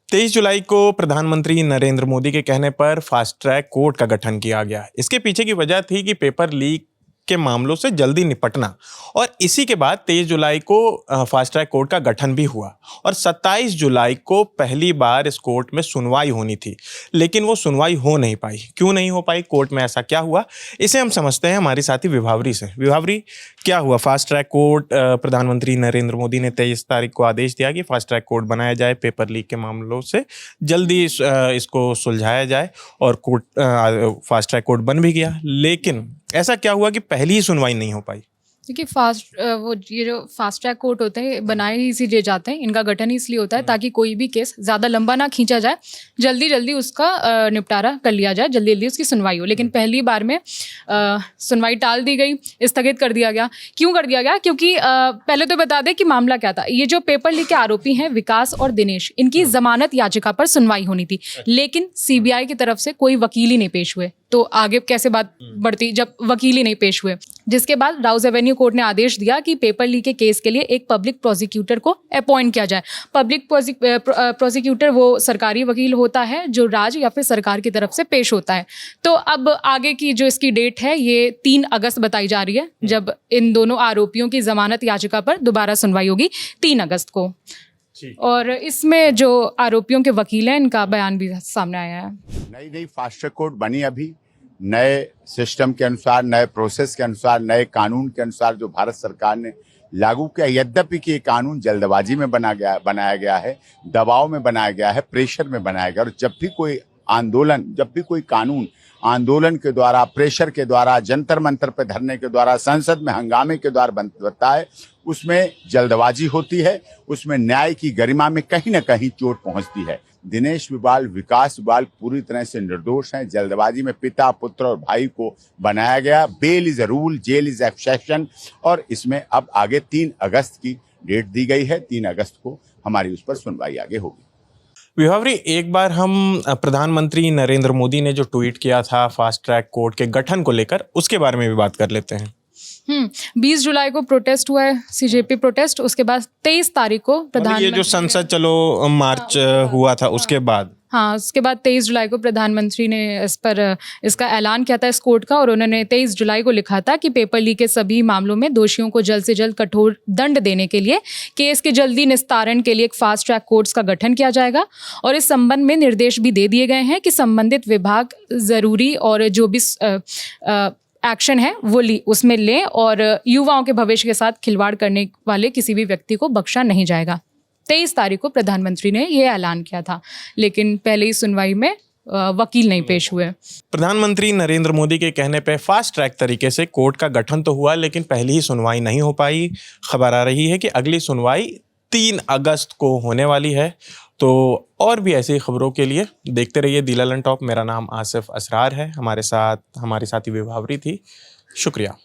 23 जुलाई को प्रधानमंत्री नरेंद्र मोदी के कहने पर फास्ट ट्रैक कोर्ट का गठन किया गया। इसके पीछे की वजह थी कि पेपर लीक के मामलों से जल्दी निपटना, और इसी के बाद 23 जुलाई को फास्ट ट्रैक कोर्ट का गठन भी हुआ और 27 जुलाई को पहली बार इस कोर्ट में सुनवाई होनी थी, लेकिन वो सुनवाई हो नहीं पाई। क्यों नहीं हो पाई? कोर्ट में ऐसा क्या हुआ, इसे हम समझते हैं हमारी साथी विभावरी से। विभावरी, क्या हुआ? फास्ट ट्रैक कोर्ट, प्रधानमंत्री नरेंद्र मोदी ने 23 तारीख को आदेश दिया कि फास्ट ट्रैक कोर्ट बनाया जाए, पेपर लीक के मामलों से जल्दी इसको सुलझाया जाए, और कोर्ट फास्ट ट्रैक कोर्ट बन भी गया। लेकिन ऐसा क्या हुआ कि पहली ही सुनवाई नहीं हो पाई? देखिए, ये जो फास्ट ट्रैक कोर्ट होते हैं बनाए ही इसीलिए जाते हैं, इनका गठन ही इसलिए होता है ताकि कोई भी केस ज़्यादा लंबा ना खींचा जाए, जल्दी जल्दी उसका निपटारा कर लिया जाए, जल्दी जल्दी उसकी सुनवाई हो। लेकिन पहली बार में सुनवाई टाल दी गई, स्थगित कर दिया गया। क्यों कर दिया गया? क्योंकि पहले तो बता दें कि मामला क्या था। ये जो पेपर लीक के आरोपी हैं विकास और दिनेश, इनकी जमानत याचिका पर सुनवाई होनी थी, लेकिन सीबीआई की तरफ से कोई वकील ही नहीं पेश हुए। तो आगे कैसे बात बढ़ती जब वकील ही नहीं पेश हुए? जिसके बाद राउज एवेन्यू कोर्ट ने आदेश दिया कि पेपर लीक के केस के लिए एक पब्लिक प्रोसिक्यूटर को अपॉइंट किया जाए। पब्लिक प्रोसिक्यूटर वो सरकारी वकील होता है जो राज्य या फिर सरकार की तरफ से पेश होता है। तो अब आगे की जो इसकी डेट है ये 3 अगस्त बताई जा रही है, जब इन दोनों आरोपियों की जमानत याचिका पर दोबारा सुनवाई होगी 3 अगस्त को। और इसमें जो आरोपियों के वकील हैं, इनका बयान भी सामने आया है। नई फास्ट ट्रैक कोर्ट बनी, अभी नए सिस्टम के अनुसार, नए प्रोसेस के अनुसार, नए कानून के अनुसार जो भारत सरकार ने लागू किया। यद्यपि कि ये कानून जल्दबाजी में बनाया गया है, दबाव में बनाया गया है, प्रेशर में बनाया गया। और जब भी कोई आंदोलन, जब भी कोई कानून आंदोलन के द्वारा, प्रेशर के द्वारा, जंतर मंतर पे धरने के द्वारा, संसद में हंगामे के द्वारा बनता है, उसमें जल्दबाजी होती है, उसमें न्याय की गरिमा में कहीं ना कहीं चोट पहुंचती है। दिनेश विबाल, विकास विबाल पूरी तरह से निर्दोष हैं। जल्दबाजी में पिता, पुत्र और भाई को बनाया गया। Bail is a rule, jail is exception. और इसमें अब आगे 3 अगस्त की डेट दी गई है। 3 अगस्त को हमारी उस पर सुनवाई आगे होगी। विभावरी, एक बार हम प्रधानमंत्री नरेंद्र मोदी ने जो ट्वीट किया था फास्ट ट्रैक कोर्ट के गठन को लेकर, उसके बारे में भी बात कर लेते हैं। 20 जुलाई को प्रोटेस्ट हुआ है, सीजेपी प्रोटेस्ट। उसके बाद 23 तारीख को प्रधानमंत्री, ये जो संसद चलो मार्च हुआ था, उसके बाद उसके बाद 23 जुलाई को प्रधानमंत्री ने इस पर इसका ऐलान किया था, इस कोर्ट का। और उन्होंने 23 जुलाई को लिखा था कि पेपर लीक के सभी मामलों में दोषियों को जल्द से जल्द कठोर दंड देने के लिए केस के जल्दी निस्तारण के लिए एक फास्ट ट्रैक कोर्ट्स का गठन किया जाएगा। और इस संबंध में निर्देश भी दे दिए गए हैं कि संबंधित विभाग ज़रूरी और जो भी एक्शन है वो उसमें लें, और युवाओं के भविष्य के साथ खिलवाड़ करने वाले किसी भी व्यक्ति को बख्शा नहीं जाएगा। 23 तारीख को प्रधानमंत्री ने ये ऐलान किया था, लेकिन पहले ही सुनवाई में वकील नहीं पेश हुए। प्रधानमंत्री नरेंद्र मोदी के कहने पे फास्ट ट्रैक तरीके से कोर्ट का गठन तो हुआ, लेकिन पहली ही सुनवाई नहीं हो पाई। खबर आ रही है कि अगली सुनवाई 3 अगस्त को होने वाली है। तो और भी ऐसी खबरों के लिए देखते रहिए दी ललन टॉप। मेरा नाम आसिफ असरार है, हमारे साथ हमारी साथी विभावरी थी। शुक्रिया।